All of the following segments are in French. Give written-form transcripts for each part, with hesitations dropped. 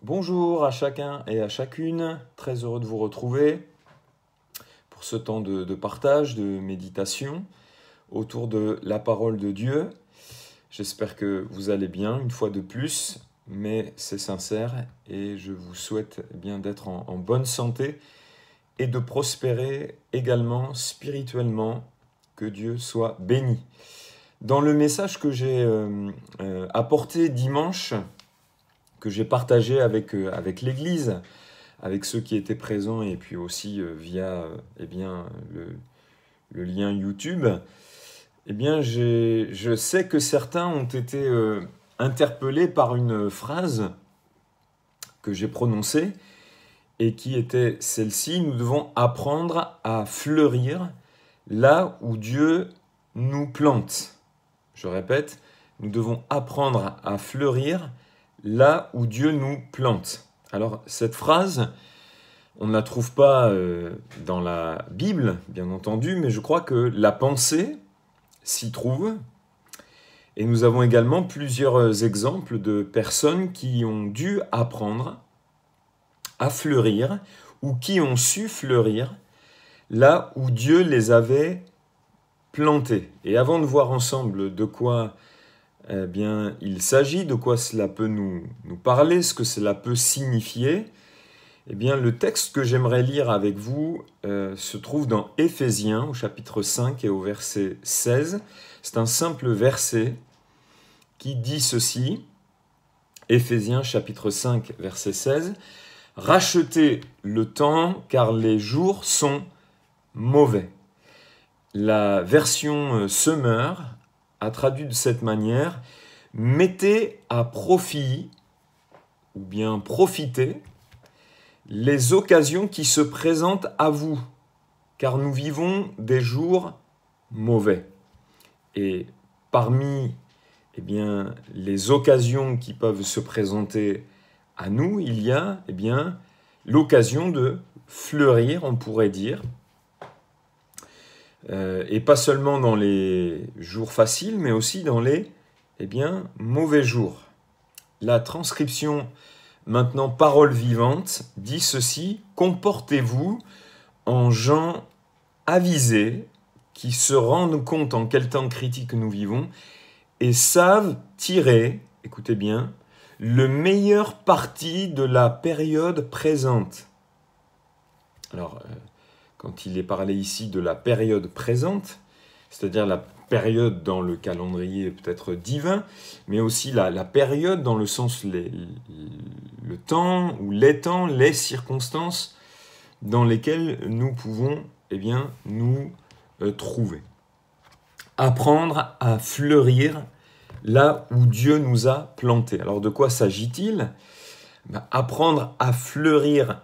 Bonjour à chacun et à chacune, très heureux de vous retrouver pour ce temps de partage, de méditation autour de la parole de Dieu. J'espère que vous allez bien une fois de plus, mais c'est sincère et je vous souhaite bien d'être en bonne santé et de prospérer également spirituellement, que Dieu soit béni. Dans le message que j'ai apporté dimanche, que j'ai partagé avec l'Église, avec ceux qui étaient présents et puis aussi via le lien YouTube, je sais que certains ont été interpellés par une phrase que j'ai prononcée et qui était celle-ci: nous devons apprendre à fleurir là où Dieu nous plante. Je répète, nous devons apprendre à fleurir là où Dieu nous plante. Alors cette phrase, on ne la trouve pas dans la Bible, bien entendu, mais je crois que la pensée s'y trouve. Et nous avons également plusieurs exemples de personnes qui ont dû apprendre à fleurir ou qui ont su fleurir là où Dieu les avait plantés. Et avant de voir ensemble de quoi il s'agit, de quoi cela peut nous parler, ce que cela peut signifier, le texte que j'aimerais lire avec vous se trouve dans Éphésiens, au chapitre 5 et au verset 16. C'est un simple verset qui dit ceci, Éphésiens chapitre 5, verset 16, « Rachetez le temps, car les jours sont mauvais. » La version Semeur a traduit de cette manière: « Mettez à profit, ou bien profitez, les occasions qui se présentent à vous, car nous vivons des jours mauvais. » Et parmi les occasions qui peuvent se présenter à nous, il y a l'occasion de fleurir, on pourrait dire, et pas seulement dans les jours faciles, mais aussi dans les mauvais jours. La transcription maintenant Parole vivante dit ceci: « Comportez-vous en gens avisés qui se rendent compte en quel temps critique nous vivons et savent tirer, écoutez bien, le meilleur parti de la période présente. » Alors, quand il est parlé ici de la période présente, c'est-à-dire la période dans le calendrier peut-être divin, mais aussi la période dans le sens le temps ou les temps, les circonstances dans lesquelles nous pouvons nous trouver. Apprendre à fleurir là où Dieu nous a plantés. Alors de quoi s'agit-il ? Apprendre à fleurir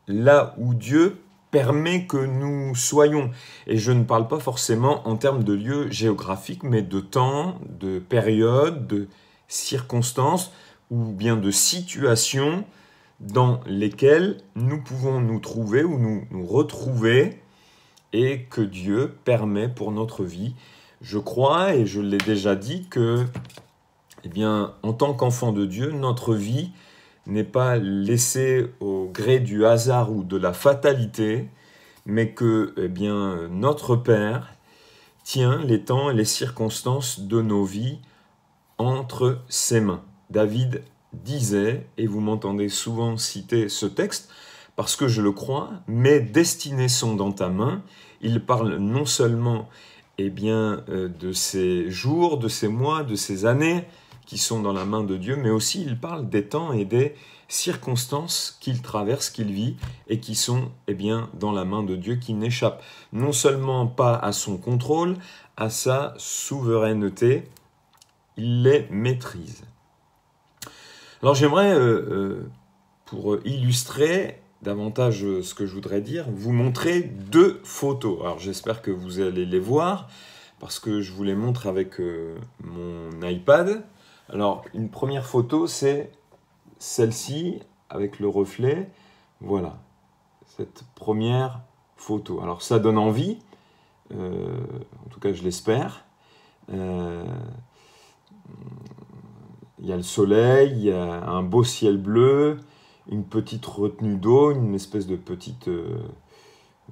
là où Dieu permet que nous soyons. Et je ne parle pas forcément en termes de lieux géographiques, mais de temps, de période, de circonstances ou bien de situations dans lesquelles nous pouvons nous trouver ou nous retrouver et que Dieu permet pour notre vie. Je crois, et je l'ai déjà dit, que en tant qu'enfant de Dieu, notre vie n'est pas laissée au gré du hasard ou de la fatalité, mais que notre Père tient les temps et les circonstances de nos vies entre ses mains. David disait, et vous m'entendez souvent citer ce texte, parce que je le crois, « Mes destinées sont dans ta main ». Il parle non seulement de ces jours, de ces mois, de ces années qui sont dans la main de Dieu, mais aussi il parle des temps et des circonstances qu'il traverse, qu'il vit, et qui sont dans la main de Dieu, qui n'échappent non seulement pas à son contrôle, à sa souveraineté, il les maîtrise. Alors j'aimerais, pour illustrer davantage ce que je voudrais dire, vous montrer deux photos. Alors j'espère que vous allez les voir, parce que je vous les montre avec mon iPad. Alors une première photo, c'est celle-ci, avec le reflet. Voilà, cette première photo. Alors ça donne envie, en tout cas je l'espère. Il y a le soleil, il y a un beau ciel bleu, une petite retenue d'eau, une espèce de petite,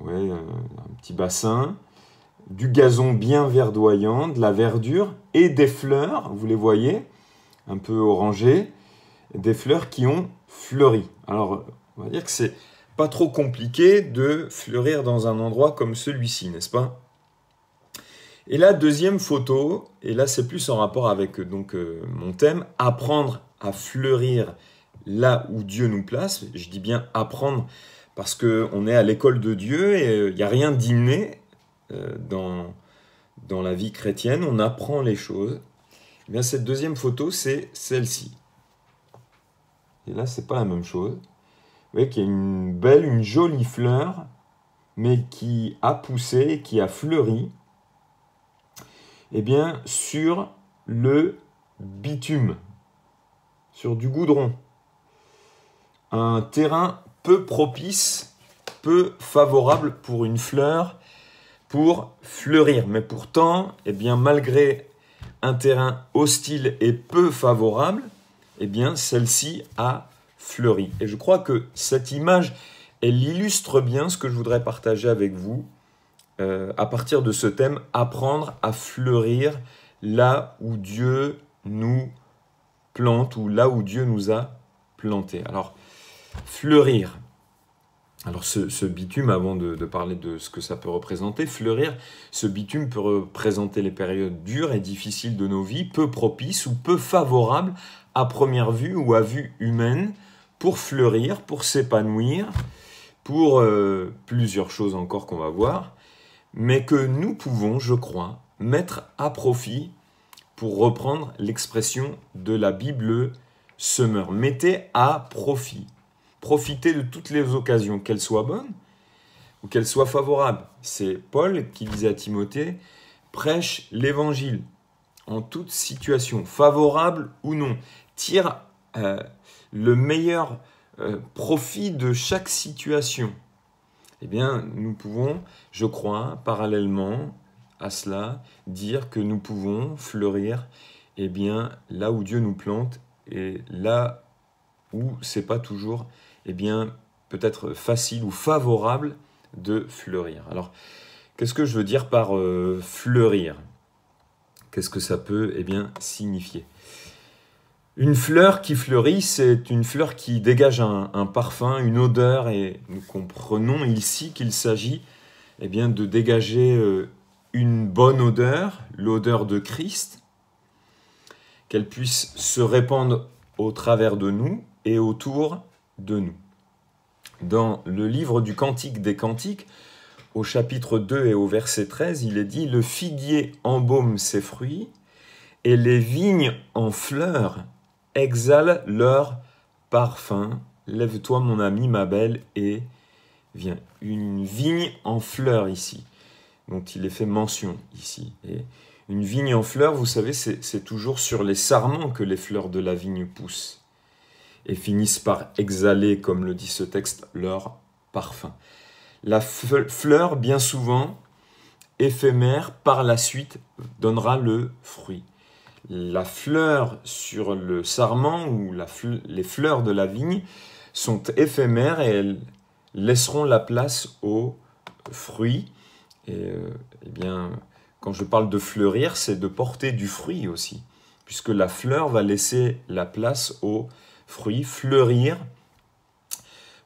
un petit bassin, du gazon bien verdoyant, de la verdure et des fleurs, vous les voyez, un peu orangées, des fleurs qui ont fleuri. Alors, on va dire que c'est pas trop compliqué de fleurir dans un endroit comme celui-ci, n'est-ce pas? Et la deuxième photo, et là c'est plus en rapport avec mon thème, apprendre à fleurir là où Dieu nous place. Je dis bien apprendre parce qu'on est à l'école de Dieu et il n'y a rien d'inné dans la vie chrétienne, on apprend les choses. Eh bien, cette deuxième photo, c'est celle-ci. Et là, c'est pas la même chose. Vous voyez qu'il y a une jolie fleur, mais qui a poussé, qui a fleuri, eh bien, sur le bitume, sur du goudron. Un terrain peu propice, peu favorable pour une fleur pour fleurir. Mais pourtant, eh bien, malgré un terrain hostile et peu favorable, eh bien, celle-ci a fleuri. Et je crois que cette image, elle illustre bien ce que je voudrais partager avec vous à partir de ce thème, apprendre à fleurir là où Dieu nous plante ou là où Dieu nous a plantés. Alors, fleurir. Alors ce bitume, avant de parler de ce que ça peut représenter, fleurir, ce bitume peut représenter les périodes dures et difficiles de nos vies, peu propices ou peu favorables à première vue ou à vue humaine, pour fleurir, pour s'épanouir, pour plusieurs choses encore qu'on va voir, mais que nous pouvons, je crois, mettre à profit pour reprendre l'expression de la Bible semeur. Mettez à profit. Profitez de toutes les occasions, qu'elles soient bonnes ou qu'elles soient favorables. C'est Paul qui disait à Timothée, prêche l'évangile en toute situation, favorable ou non. Tire le meilleur profit de chaque situation. Eh bien, nous pouvons, je crois, parallèlement à cela, dire que nous pouvons fleurir eh bien, là où Dieu nous plante et là où c'est pas toujours eh bien, peut-être facile ou favorable de fleurir. Alors, qu'est-ce que je veux dire par fleurir? Qu'est-ce que ça peut eh bien, signifier? Une fleur qui fleurit, c'est une fleur qui dégage un parfum, une odeur, et nous comprenons ici qu'il s'agit eh bien, de dégager une bonne odeur, l'odeur de Christ, qu'elle puisse se répandre au travers de nous et autour de nous. Dans le livre du Cantique des Cantiques, au chapitre 2 et au verset 13, il est dit « Le figuier embaume ses fruits, et les vignes en fleurs exhalent leur parfum. Lève-toi mon ami, ma belle, et viens. » Une vigne en fleurs ici, dont il est fait mention ici. Et une vigne en fleurs, vous savez, c'est toujours sur les sarments que les fleurs de la vigne poussent et finissent par exhaler, comme le dit ce texte, leur parfum. La fleur, bien souvent, éphémère, par la suite, donnera le fruit. La fleur sur le sarment ou les fleurs de la vigne sont éphémères et elles laisseront la place aux fruits. Et eh bien, quand je parle de fleurir, c'est de porter du fruit aussi, puisque la fleur va laisser la place aux fruits. Fleurir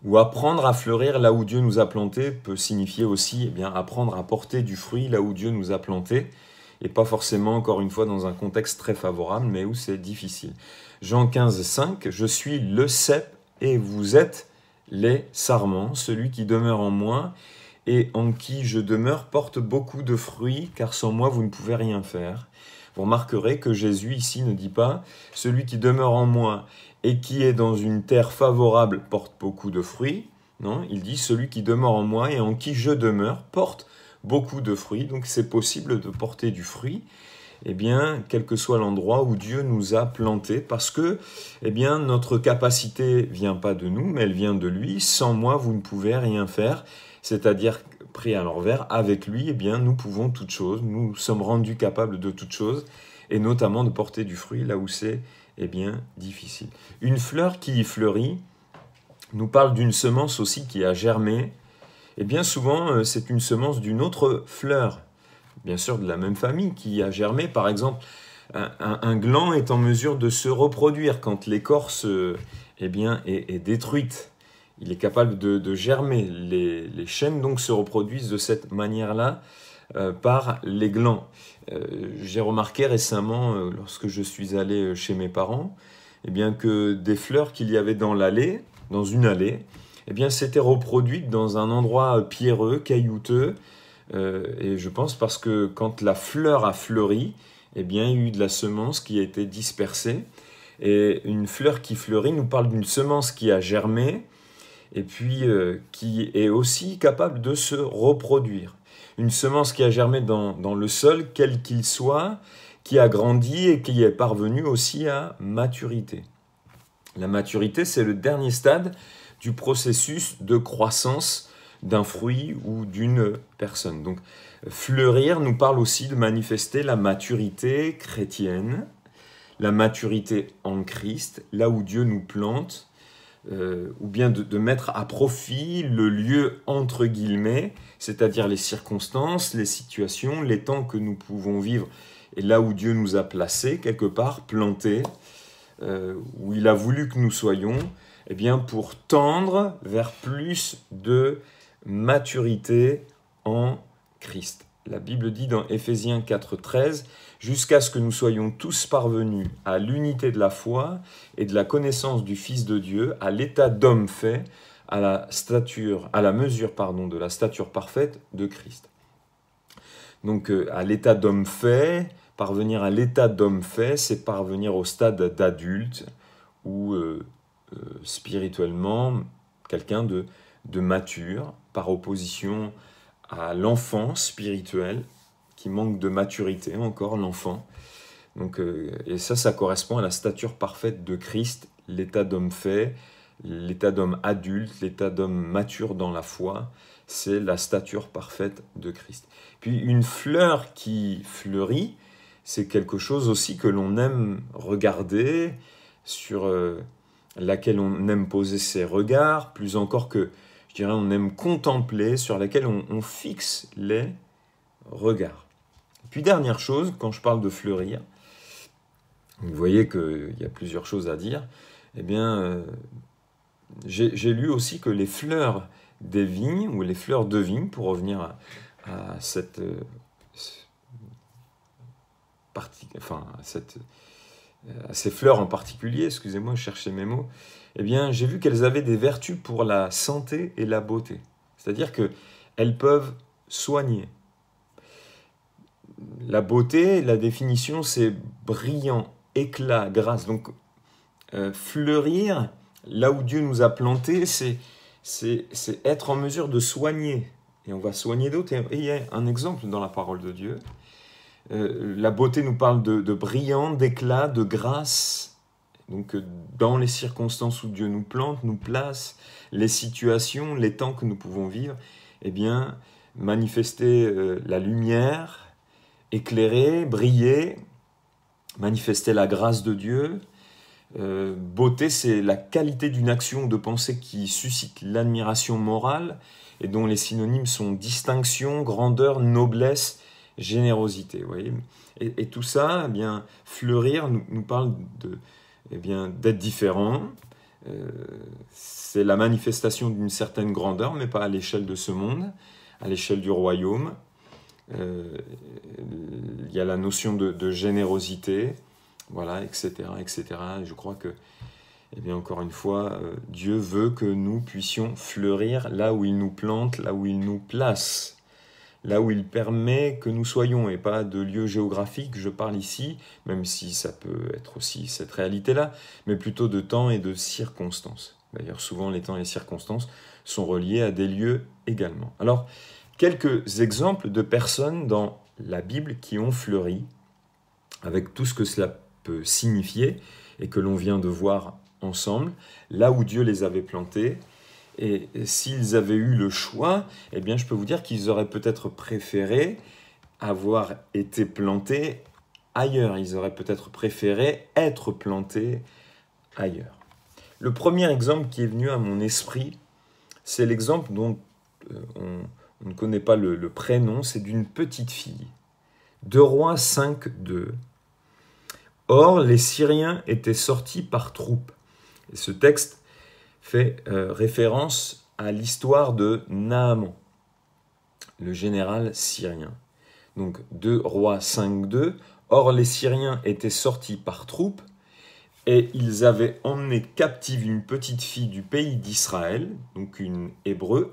ou apprendre à fleurir là où Dieu nous a plantés peut signifier aussi eh bien, apprendre à porter du fruit là où Dieu nous a plantés, et pas forcément, encore une fois, dans un contexte très favorable, mais où c'est difficile. Jean 15, 5, « Je suis le cep et vous êtes les sarments. Celui qui demeure en moi et en qui je demeure porte beaucoup de fruits, car sans moi, vous ne pouvez rien faire. » Vous remarquerez que Jésus, ici, ne dit pas « Celui qui demeure en moi et qui est dans une terre favorable porte beaucoup de fruits. » Non, il dit « Celui qui demeure en moi et en qui je demeure porte beaucoup de fruits. » Donc c'est possible de porter du fruit, eh bien, quel que soit l'endroit où Dieu nous a plantés, parce que eh bien, notre capacité ne vient pas de nous, mais elle vient de lui. Sans moi, vous ne pouvez rien faire. C'est-à-dire, pris à l'envers, avec lui, eh bien, nous pouvons toutes choses. Nous sommes rendus capables de toutes choses, et notamment de porter du fruit là où c'est eh bien, difficile. Une fleur qui fleurit, nous parle d'une semence aussi qui a germé. Et bien souvent, c'est une semence d'une autre fleur, bien sûr de la même famille, qui a germé. Par exemple, un gland est en mesure de se reproduire quand l'écorce est détruite. Il est capable de germer. Les chênes donc se reproduisent de cette manière-là par les glands. J'ai remarqué récemment, lorsque je suis allé chez mes parents, eh bien, que des fleurs qu'il y avait dans l'allée, dans une allée, eh bien, s'étaient reproduites dans un endroit pierreux, caillouteux. Et je pense parce que quand la fleur a fleuri, eh bien, il y a eu de la semence qui a été dispersée. Et une fleur qui fleurit nous parle d'une semence qui a germé et puis qui est aussi capable de se reproduire. Une semence qui a germé dans le sol, quel qu'il soit, qui a grandi et qui est parvenu aussi à maturité. La maturité, c'est le dernier stade du processus de croissance d'un fruit ou d'une personne. Donc, fleurir nous parle aussi de manifester la maturité chrétienne, la maturité en Christ, là où Dieu nous plante, ou bien de mettre à profit le lieu entre guillemets, c'est-à-dire les circonstances, les situations, les temps que nous pouvons vivre, et là où Dieu nous a placés, quelque part, plantés, où il a voulu que nous soyons, eh bien, pour tendre vers plus de maturité en Christ. La Bible dit dans Éphésiens 4,13 « Jusqu'à ce que nous soyons tous parvenus à l'unité de la foi et de la connaissance du Fils de Dieu, à l'état d'homme fait, à la mesure de la stature parfaite de Christ. » Donc, à l'état d'homme fait, parvenir à l'état d'homme fait, c'est parvenir au stade d'adulte ou spirituellement quelqu'un de mature, par opposition à l'enfant spirituel qui manque de maturité, encore l'enfant. Donc, et ça correspond à la stature parfaite de Christ, l'état d'homme fait, l'état d'homme adulte, l'état d'homme mature dans la foi, c'est la stature parfaite de Christ. Puis une fleur qui fleurit, c'est quelque chose aussi que l'on aime regarder, sur laquelle on aime poser ses regards, plus encore que, je dirais, on aime contempler, sur laquelle on fixe les regards. Puis dernière chose, quand je parle de fleurir, vous voyez qu'il y a plusieurs choses à dire, eh bien, j'ai lu aussi que les fleurs des vignes, ou les fleurs de vigne, pour revenir à cette partie, enfin, à ces fleurs en particulier, excusez-moi, je cherchais mes mots, eh bien, j'ai vu qu'elles avaient des vertus pour la santé et la beauté. C'est-à-dire qu'elles peuvent soigner. La beauté, la définition, c'est brillant, éclat, grâce. Donc, fleurir, là où Dieu nous a plantés, c'est être en mesure de soigner. Et on va soigner d'autres. Et il y a un exemple dans la parole de Dieu. La beauté nous parle de brillant, d'éclat, de grâce. Donc, dans les circonstances où Dieu nous plante, nous place, les situations, les temps que nous pouvons vivre, eh bien, manifester la lumière, éclairer, briller, manifester la grâce de Dieu. Beauté, c'est la qualité d'une action de pensée qui suscite l'admiration morale et dont les synonymes sont distinction, grandeur, noblesse, générosité. Vous voyez, et tout ça, eh bien, fleurir nous parle d'être différent. C'est la manifestation d'une certaine grandeur, mais pas à l'échelle de ce monde, à l'échelle du royaume. Il y a la notion de générosité, voilà, etc., etc. Et je crois que, eh bien, encore une fois, Dieu veut que nous puissions fleurir là où il nous plante, là où il nous place, là où il permet que nous soyons, et pas de lieu géographique, je parle ici, même si ça peut être aussi cette réalité-là, mais plutôt de temps et de circonstances. D'ailleurs, souvent, les temps et les circonstances sont reliés à des lieux également. Alors, quelques exemples de personnes dans la Bible qui ont fleuri, avec tout ce que cela peut signifier, et que l'on vient de voir ensemble, là où Dieu les avait plantés. Et s'ils avaient eu le choix, eh bien, je peux vous dire qu'ils auraient peut-être préféré avoir été plantés ailleurs. Ils auraient peut-être préféré être plantés ailleurs. Le premier exemple qui est venu à mon esprit, c'est l'exemple dont on ne connaît pas le prénom, c'est d'une petite fille. 2 Rois 5, 2. Or, les Syriens étaient sortis par troupes. Et ce texte fait référence à l'histoire de Naaman, le général syrien. Donc 2 Rois 5, 2. Or, les Syriens étaient sortis par troupes et ils avaient emmené captive une petite fille du pays d'Israël, donc une Hébreu,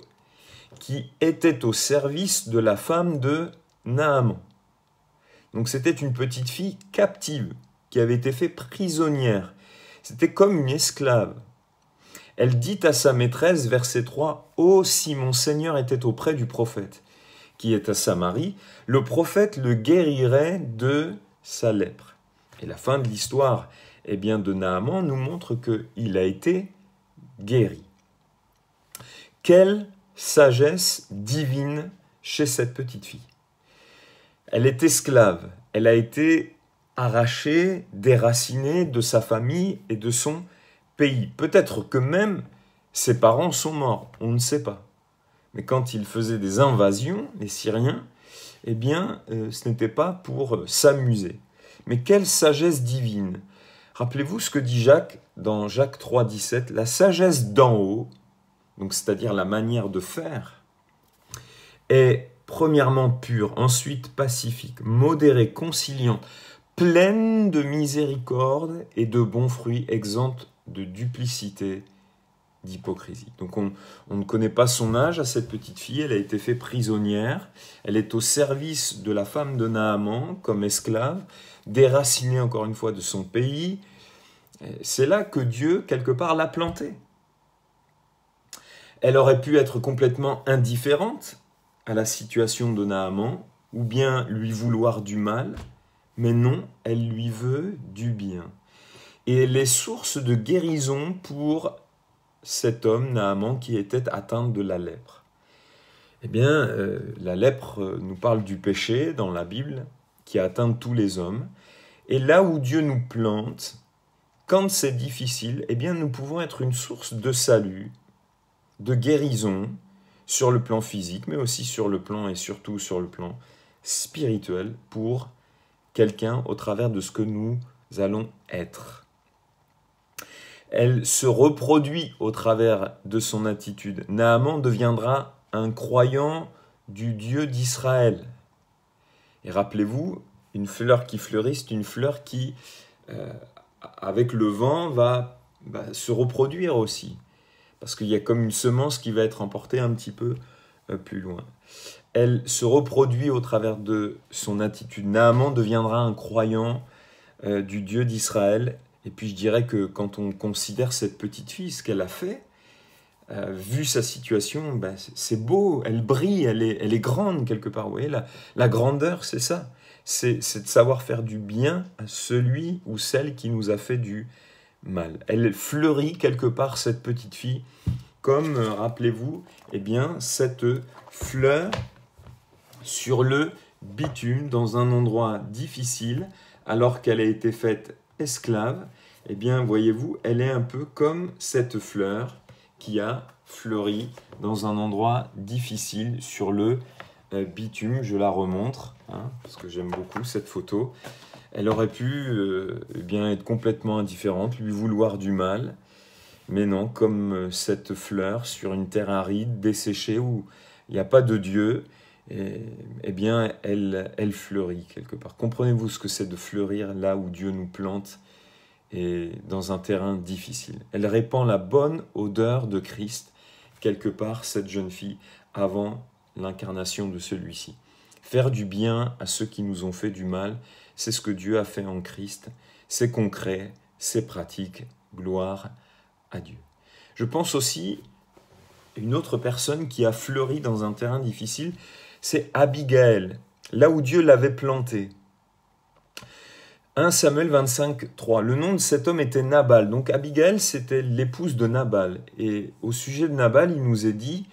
qui était au service de la femme de Naaman. Donc c'était une petite fille captive, qui avait été faite prisonnière. C'était comme une esclave. Elle dit à sa maîtresse, verset 3, « Oh, si mon Seigneur était auprès du prophète, qui est à Samarie, le prophète le guérirait de sa lèpre. » Et la fin de l'histoire de Naaman nous montre qu'il a été guéri. Quelle sagesse divine chez cette petite fille. Elle est esclave, elle a été arrachée, déracinée de sa famille et de son pays. Peut-être que même ses parents sont morts, on ne sait pas. Mais quand ils faisaient des invasions, les Syriens, ce n'était pas pour s'amuser. Mais quelle sagesse divine! Rappelez-vous ce que dit Jacques dans Jacques 3, 17, la sagesse d'en haut, donc c'est-à-dire la manière de faire, est premièrement pure, ensuite pacifique, modérée, conciliante, pleine de miséricorde et de bons fruits, exempte de duplicité, d'hypocrisie. Donc on ne connaît pas son âge à cette petite fille, elle a été faite prisonnière, elle est au service de la femme de Naaman comme esclave, déracinée encore une fois de son pays. C'est là que Dieu, quelque part, l'a plantée. Elle aurait pu être complètement indifférente à la situation de Naaman, ou bien lui vouloir du mal, mais non, elle lui veut du bien. Et elle est source de guérison pour cet homme, Naaman, qui était atteint de la lèpre. La lèpre nous parle du péché dans la Bible, qui atteint tous les hommes. Et là où Dieu nous plante, quand c'est difficile, nous pouvons être une source de salut, de guérison, sur le plan physique, mais aussi sur le plan et surtout sur le plan spirituel, pour quelqu'un au travers de ce que nous allons être. Elle se reproduit au travers de son attitude. Naaman deviendra un croyant du Dieu d'Israël. Et rappelez-vous, une fleur qui fleurit, c'est une fleur qui, avec le vent, va se reproduire aussi. Parce qu'il y a comme une semence qui va être emportée un petit peu plus loin. Elle se reproduit au travers de son attitude. Naaman deviendra un croyant du Dieu d'Israël. Et puis je dirais que quand on considère cette petite fille, ce qu'elle a fait, vu sa situation, c'est beau, elle brille, elle est grande quelque part. Vous voyez, la grandeur, c'est ça. C'est de savoir faire du bien à celui ou celle qui nous a fait du mal. Elle fleurit quelque part, cette petite fille, comme, rappelez-vous, cette fleur sur le bitume, dans un endroit difficile, alors qu'elle a été faite esclave. Voyez-vous, elle est un peu comme cette fleur qui a fleuri dans un endroit difficile sur le bitume. Je la remontre, parce que j'aime beaucoup cette photo. Elle aurait pu être complètement indifférente, lui vouloir du mal, mais non, comme cette fleur sur une terre aride, desséchée, où il n'y a pas de Dieu, elle fleurit quelque part. Comprenez-vous ce que c'est de fleurir là où Dieu nous plante et dans un terrain difficile. Elle répand la bonne odeur de Christ, quelque part, cette jeune fille, avant l'incarnation de celui-ci. Faire du bien à ceux qui nous ont fait du mal, c'est ce que Dieu a fait en Christ. C'est concret, c'est pratique. Gloire à Dieu. Je pense aussi à une autre personne qui a fleuri dans un terrain difficile, c'est Abigaël, là où Dieu l'avait plantée. 1 Samuel 25, 3. Le nom de cet homme était Nabal. Donc Abigaël, c'était l'épouse de Nabal. Et au sujet de Nabal, il nous est dit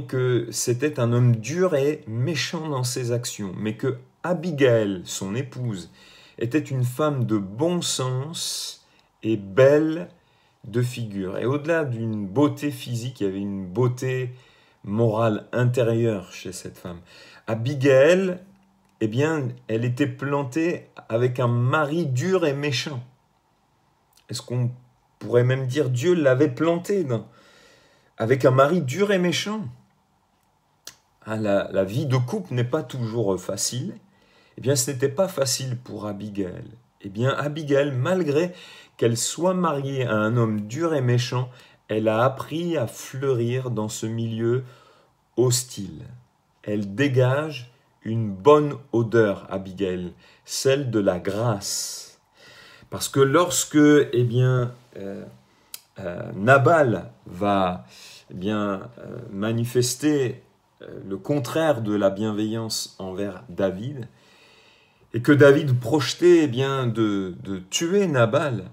que c'était un homme dur et méchant dans ses actions, mais que Abigaël, son épouse, était une femme de bon sens et belle de figure. Et au-delà d'une beauté physique, il y avait une beauté morale intérieure chez cette femme. Abigail, eh bien, elle était plantée avec un mari dur et méchant. Est-ce qu'on pourrait même dire Dieu l'avait plantée avec un mari dur et méchant? La vie de couple n'est pas toujours facile. Eh bien, ce n'était pas facile pour Abigail. Eh bien, Abigail, malgré qu'elle soit mariée à un homme dur et méchant, elle a appris à fleurir dans ce milieu hostile. Elle dégage une bonne odeur, Abigail, celle de la grâce. Parce que lorsque, Nabal va manifester le contraire de la bienveillance envers David, et que David projetait de tuer Nabal,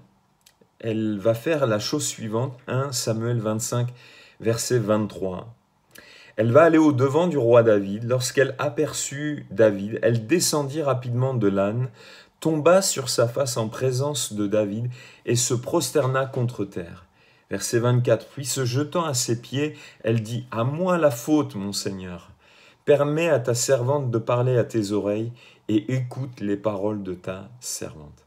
elle va faire la chose suivante, 1 Samuel 25, verset 23. Elle va aller au-devant du roi David. Lorsqu'elle aperçut David, elle descendit rapidement de l'âne, tomba sur sa face en présence de David et se prosterna contre terre. Verset 24. Puis se jetant à ses pieds, elle dit « À moi la faute, mon Seigneur. Permets à ta servante de parler à tes oreilles et écoute les paroles de ta servante. »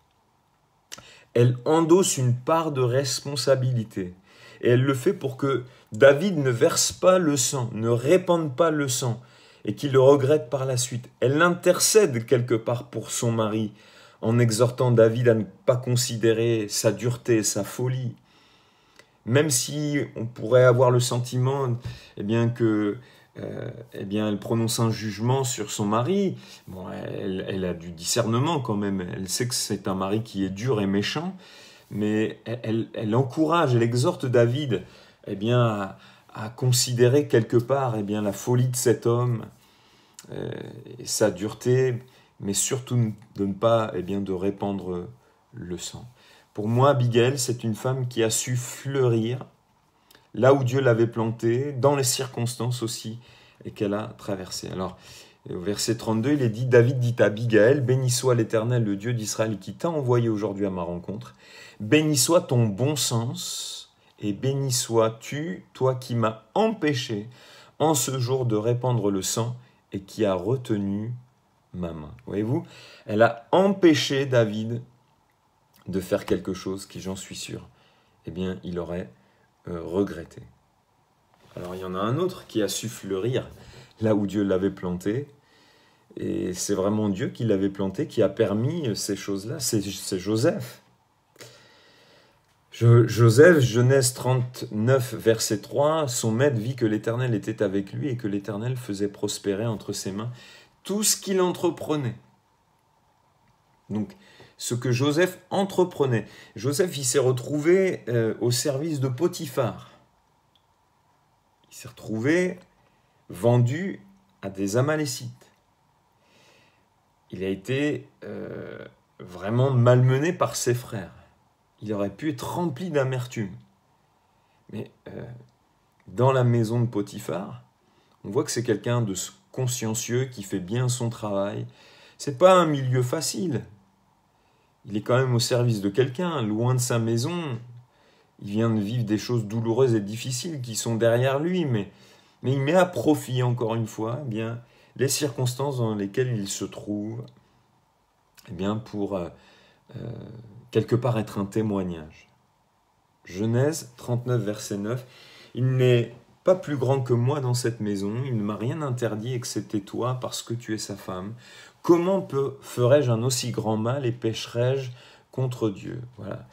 Elle endosse une part de responsabilité. Et elle le fait pour que David ne verse pas le sang, ne répande pas le sang, et qu'il le regrette par la suite. Elle intercède quelque part pour son mari, en exhortant David à ne pas considérer sa dureté, sa folie. Même si on pourrait avoir le sentiment elle prononce un jugement sur son mari, bon, elle a du discernement quand même, elle sait que c'est un mari qui est dur et méchant, mais elle encourage, elle exhorte David à considérer quelque part la folie de cet homme, et sa dureté, mais surtout de ne pas de répandre le sang. Pour moi, Abigail, c'est une femme qui a su fleurir là où Dieu l'avait plantée, dans les circonstances aussi, et qu'elle a traversées. Alors, au verset 32, il est dit, David dit à Abigail, « Béni soit l'Éternel, le Dieu d'Israël, qui t'a envoyé aujourd'hui à ma rencontre. Béni soit ton bon sens, et béni sois-tu, toi qui m'as empêché en ce jour de répandre le sang, et qui a retenu ma main. » Voyez-vous, elle a empêché David de faire quelque chose qui, j'en suis sûr, il aurait regretté. Alors il y en a un autre qui a su fleurir là où Dieu l'avait planté, et c'est vraiment Dieu qui l'avait planté, qui a permis ces choses-là, c'est Joseph. Joseph, Genèse 39, verset 3, son maître vit que l'Éternel était avec lui et que l'Éternel faisait prospérer entre ses mains tout ce qu'il entreprenait. Donc, ce que Joseph entreprenait. Joseph, il s'est retrouvé au service de Potiphar. Il s'est retrouvé vendu à des Amalécites. Il a été vraiment malmené par ses frères. Il aurait pu être rempli d'amertume. Mais dans la maison de Potiphar, on voit que c'est quelqu'un de consciencieux, qui fait bien son travail. C'est pas un milieu facile. Il est quand même au service de quelqu'un, loin de sa maison. Il vient de vivre des choses douloureuses et difficiles qui sont derrière lui, mais il met à profit, encore une fois, les circonstances dans lesquelles il se trouve, pour quelque part être un témoignage. Genèse 39, verset 9. « Il n'est pas plus grand que moi dans cette maison, il ne m'a rien interdit excepté toi, parce que tu es sa femme. Comment ferais-je un aussi grand mal et pécherais-je contre Dieu ?» Voilà.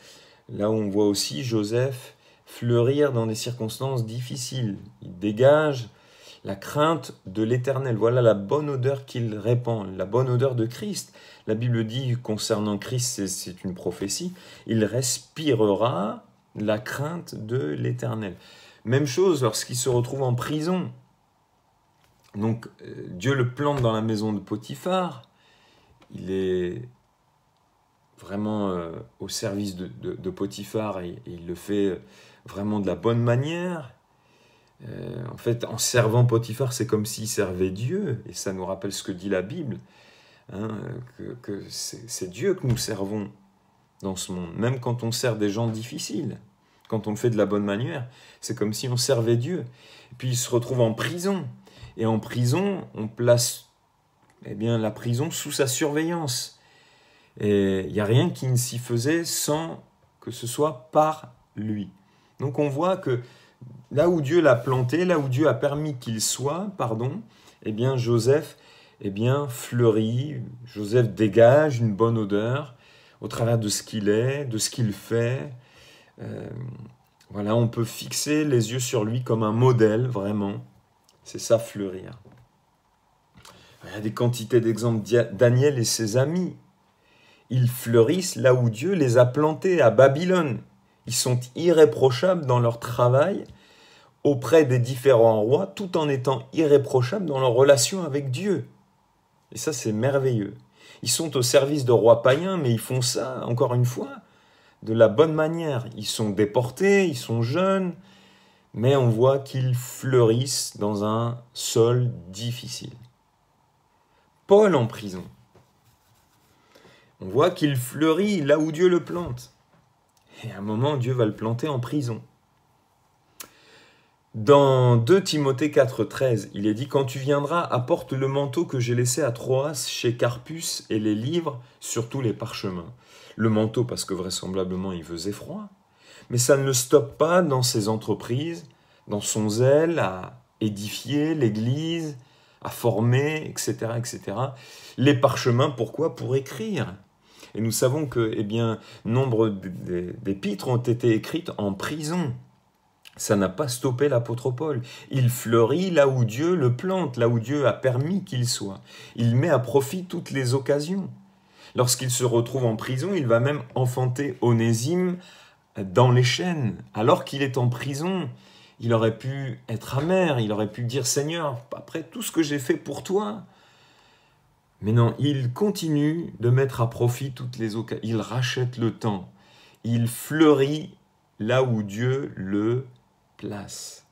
Là où on voit aussi Joseph fleurir dans des circonstances difficiles. Il dégage la crainte de l'Éternel. Voilà la bonne odeur qu'il répand, la bonne odeur de Christ. La Bible dit concernant Christ, c'est une prophétie, il respirera la crainte de l'Éternel. Même chose lorsqu'il se retrouve en prison. Donc Dieu le plante dans la maison de Potiphar. Il est vraiment au service de Potiphar et il le fait vraiment de la bonne manière. En fait, en servant Potiphar, c'est comme s'il servait Dieu, et ça nous rappelle ce que dit la Bible, que c'est Dieu que nous servons dans ce monde, même quand on sert des gens difficiles. quand on le fait de la bonne manière. C'est comme si on servait Dieu. Et puis il se retrouve en prison. Et en prison, on place la prison sous sa surveillance. Et il n'y a rien qui ne s'y faisait sans que ce soit par lui. Donc on voit que là où Dieu l'a planté, là où Dieu a permis qu'il soit, Joseph fleurit, Joseph dégage une bonne odeur au travers de ce qu'il est, de ce qu'il fait. On peut fixer les yeux sur lui comme un modèle, vraiment. C'est ça, fleurir. Il y a des quantités d'exemples. Daniel et ses amis, ils fleurissent là où Dieu les a plantés, à Babylone. Ils sont irréprochables dans leur travail auprès des différents rois, tout en étant irréprochables dans leur relation avec Dieu. Et ça, c'est merveilleux. Ils sont au service de rois païens, mais ils font ça, encore une fois, de la bonne manière. Ils sont déportés, ils sont jeunes, mais on voit qu'ils fleurissent dans un sol difficile. Paul en prison. On voit qu'il fleurit là où Dieu le plante. Et à un moment, Dieu va le planter en prison. Dans 2 Timothée 4,13, il est dit « Quand tu viendras, apporte le manteau que j'ai laissé à Troas chez Carpus et les livres, surtout les parchemins. » Le manteau parce que vraisemblablement il faisait froid, mais ça ne le stoppe pas dans ses entreprises, dans son zèle à édifier l'Église, à former, etc., etc. Les parchemins, pourquoi? Pour écrire. Et nous savons que, nombre d'épîtres ont été écrites en prison. Ça n'a pas stoppé l'apôtre Paul. Il fleurit là où Dieu le plante, là où Dieu a permis qu'il soit. Il met à profit toutes les occasions. Lorsqu'il se retrouve en prison, il va même enfanter Onésime dans les chaînes. Alors qu'il est en prison, il aurait pu être amer, il aurait pu dire « Seigneur, après tout ce que j'ai fait pour toi », mais non, il continue de mettre à profit toutes les occasions. Il rachète le temps. Il fleurit là où Dieu le place.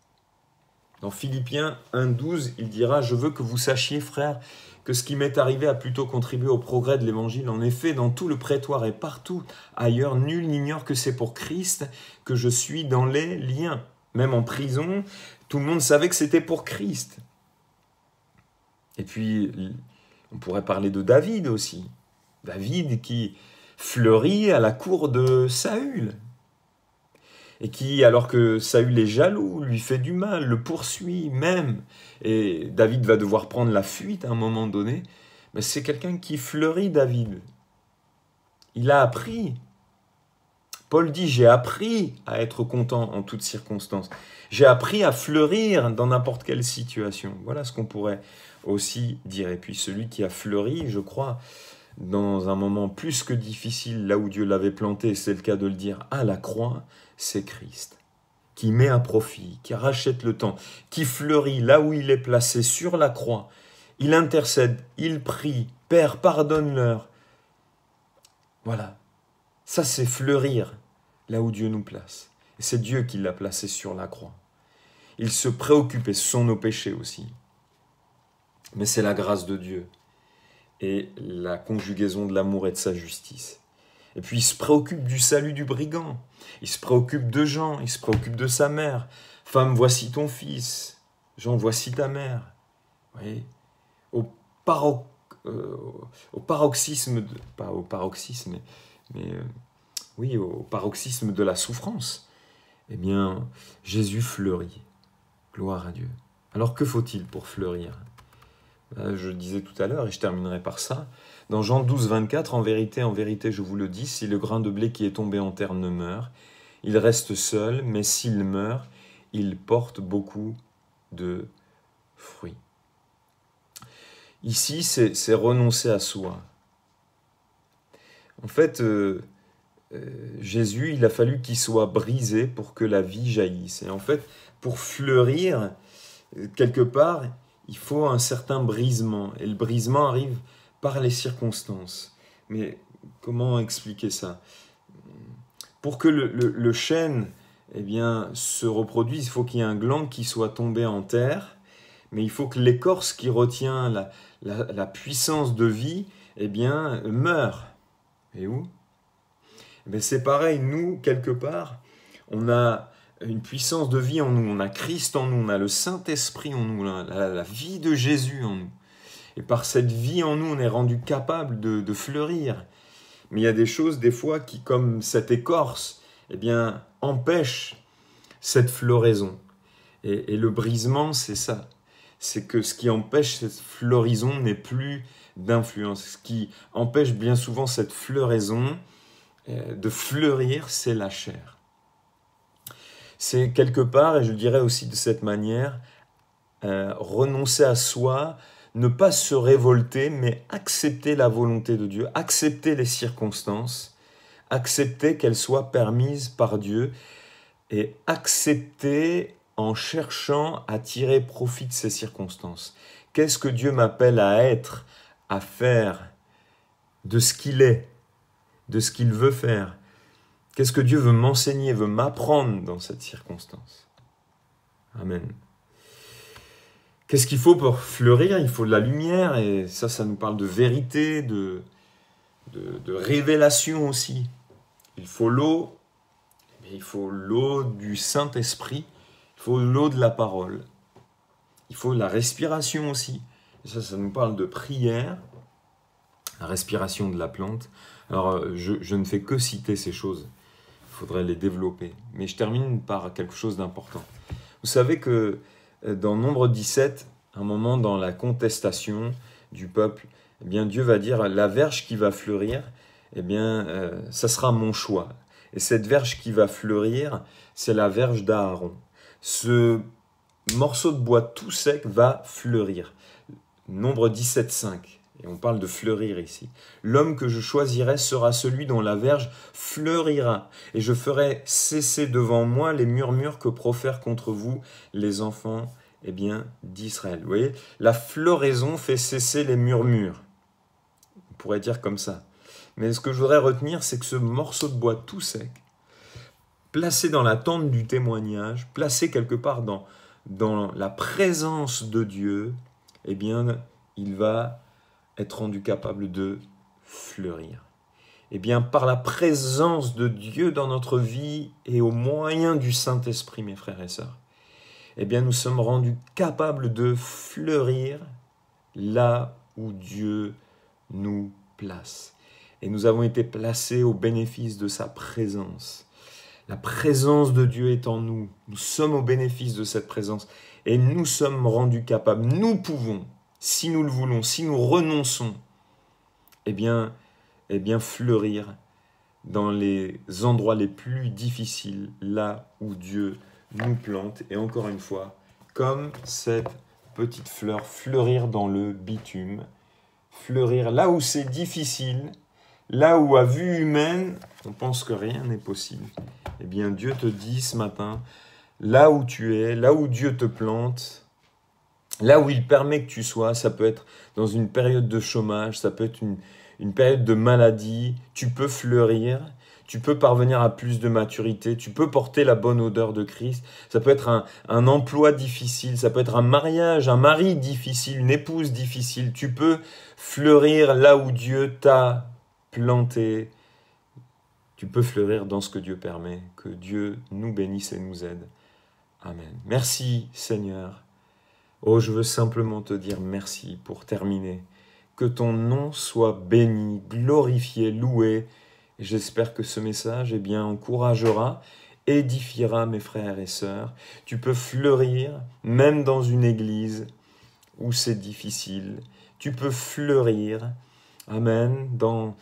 Dans Philippiens 1,12, il dira « Je veux que vous sachiez, frères, que ce qui m'est arrivé a plutôt contribué au progrès de l'Évangile. En effet, dans tout le prétoire et partout ailleurs, nul n'ignore que c'est pour Christ que je suis dans les liens. » Même en prison, tout le monde savait que c'était pour Christ. Et puis, on pourrait parler de David aussi. David qui fleurit à la cour de Saül. Et qui, alors que Saül est jaloux, lui fait du mal, le poursuit même. Et David va devoir prendre la fuite à un moment donné. Mais c'est quelqu'un qui fleurit, David. Il a appris. Paul dit, j'ai appris à être content en toutes circonstances. J'ai appris à fleurir dans n'importe quelle situation. Voilà ce qu'on pourrait aussi dire. Et puis celui qui a fleuri, je crois, dans un moment plus que difficile, là où Dieu l'avait planté, c'est le cas de le dire, à la croix, c'est Christ, qui met à profit, qui rachète le temps, qui fleurit là où il est placé sur la croix. Il intercède, il prie, Père, pardonne-leur. Voilà, ça c'est fleurir là où Dieu nous place. Et c'est Dieu qui l'a placé sur la croix. Il se préoccupe, et ce sont nos péchés aussi. Mais c'est la grâce de Dieu et la conjugaison de l'amour et de sa justice. Et puis il se préoccupe du salut du brigand. Il se préoccupe de Jean, il se préoccupe de sa mère. Femme, voici ton fils. Jean, voici ta mère. Vous voyez, au paroxysme, pas au paroxysme, mais au paroxysme de la souffrance, Jésus fleurit. Gloire à Dieu. Alors que faut-il pour fleurir? Je le disais tout à l'heure, et je terminerai par ça. Dans Jean 12, 24, en vérité, je vous le dis, si le grain de blé qui est tombé en terre ne meurt, il reste seul, mais s'il meurt, il porte beaucoup de fruits. Ici, c'est renoncer à soi. En fait, Jésus, il a fallu qu'il soit brisé pour que la vie jaillisse. Et en fait, pour fleurir, quelque part, il faut un certain brisement. Et le brisement arrive par les circonstances. Mais comment expliquer ça? Pour que le chêne se reproduise, il faut qu'il y ait un gland qui soit tombé en terre, mais il faut que l'écorce qui retient la puissance de vie meure. Et où? C'est pareil, nous, quelque part, on a une puissance de vie en nous, on a Christ en nous, on a le Saint-Esprit en nous, la vie de Jésus en nous. Et par cette vie en nous, on est rendu capable de fleurir. Mais il y a des choses, des fois, qui, comme cette écorce, eh bien, empêchent cette floraison. Et le brisement, c'est ça. C'est que ce qui empêche cette floraison n'est plus d'influence. Ce qui empêche bien souvent cette floraison de fleurir, c'est la chair. C'est quelque part, et je dirais aussi de cette manière, renoncer à soi, ne pas se révolter, mais accepter la volonté de Dieu, accepter les circonstances, accepter qu'elles soient permises par Dieu et accepter en cherchant à tirer profit de ces circonstances. Qu'est-ce que Dieu m'appelle à être, à faire de ce qu'il est, de ce qu'il veut faire? Qu'est-ce que Dieu veut m'enseigner, veut m'apprendre dans cette circonstance? Amen. Qu'est-ce qu'il faut pour fleurir? Il faut de la lumière, et ça nous parle de vérité, de révélation aussi. Il faut l'eau, mais il faut l'eau du Saint-Esprit, il faut l'eau de la parole, il faut la respiration aussi. Et ça nous parle de prière, la respiration de la plante. Alors, je ne fais que citer ces choses, il faudrait les développer. Mais je termine par quelque chose d'important. Vous savez que dans Nombre 17, un moment dans la contestation du peuple, eh bien Dieu va dire, la verge qui va fleurir, eh bien, ça sera mon choix. Et cette verge qui va fleurir, c'est la verge d'Aaron. Ce morceau de bois tout sec va fleurir. Nombre 17, 5. Et on parle de fleurir ici. L'homme que je choisirai sera celui dont la verge fleurira. Et je ferai cesser devant moi les murmures que profèrent contre vous les enfants d'Israël. Vous voyez, la floraison fait cesser les murmures. On pourrait dire comme ça. Mais ce que je voudrais retenir, c'est que ce morceau de bois tout sec, placé dans la tente du témoignage, placé quelque part dans la présence de Dieu, eh bien, il va être rendu capable de fleurir. Eh bien, par la présence de Dieu dans notre vie et au moyen du Saint-Esprit, mes frères et sœurs, eh bien, nous sommes rendus capables de fleurir là où Dieu nous place. Et nous avons été placés au bénéfice de sa présence. La présence de Dieu est en nous. Nous sommes au bénéfice de cette présence. Et nous sommes rendus capables. Nous pouvons, si nous le voulons, si nous renonçons, eh bien fleurir dans les endroits les plus difficiles, là où Dieu nous plante. Et encore une fois, comme cette petite fleur, fleurir dans le bitume, fleurir là où c'est difficile, là où à vue humaine, on pense que rien n'est possible. Eh bien, Dieu te dit ce matin, là où tu es, là où Dieu te plante, là où il permet que tu sois, ça peut être dans une période de chômage, ça peut être une période de maladie, tu peux fleurir, tu peux parvenir à plus de maturité, tu peux porter la bonne odeur de Christ, ça peut être un emploi difficile, ça peut être un mariage, un mari difficile, une épouse difficile, tu peux fleurir là où Dieu t'a planté, tu peux fleurir dans ce que Dieu permet, que Dieu nous bénisse et nous aide. Amen. Merci Seigneur. Oh, je veux simplement te dire merci pour terminer. Que ton nom soit béni, glorifié, loué. Et j'espère que ce message encouragera, édifiera mes frères et sœurs. Tu peux fleurir, même dans une église où c'est difficile. Tu peux fleurir, amen, dans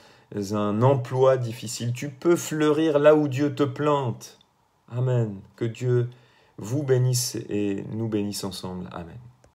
un emploi difficile. Tu peux fleurir là où Dieu te plante. Amen. Que Dieu vous bénisse et nous bénisse ensemble. Amen.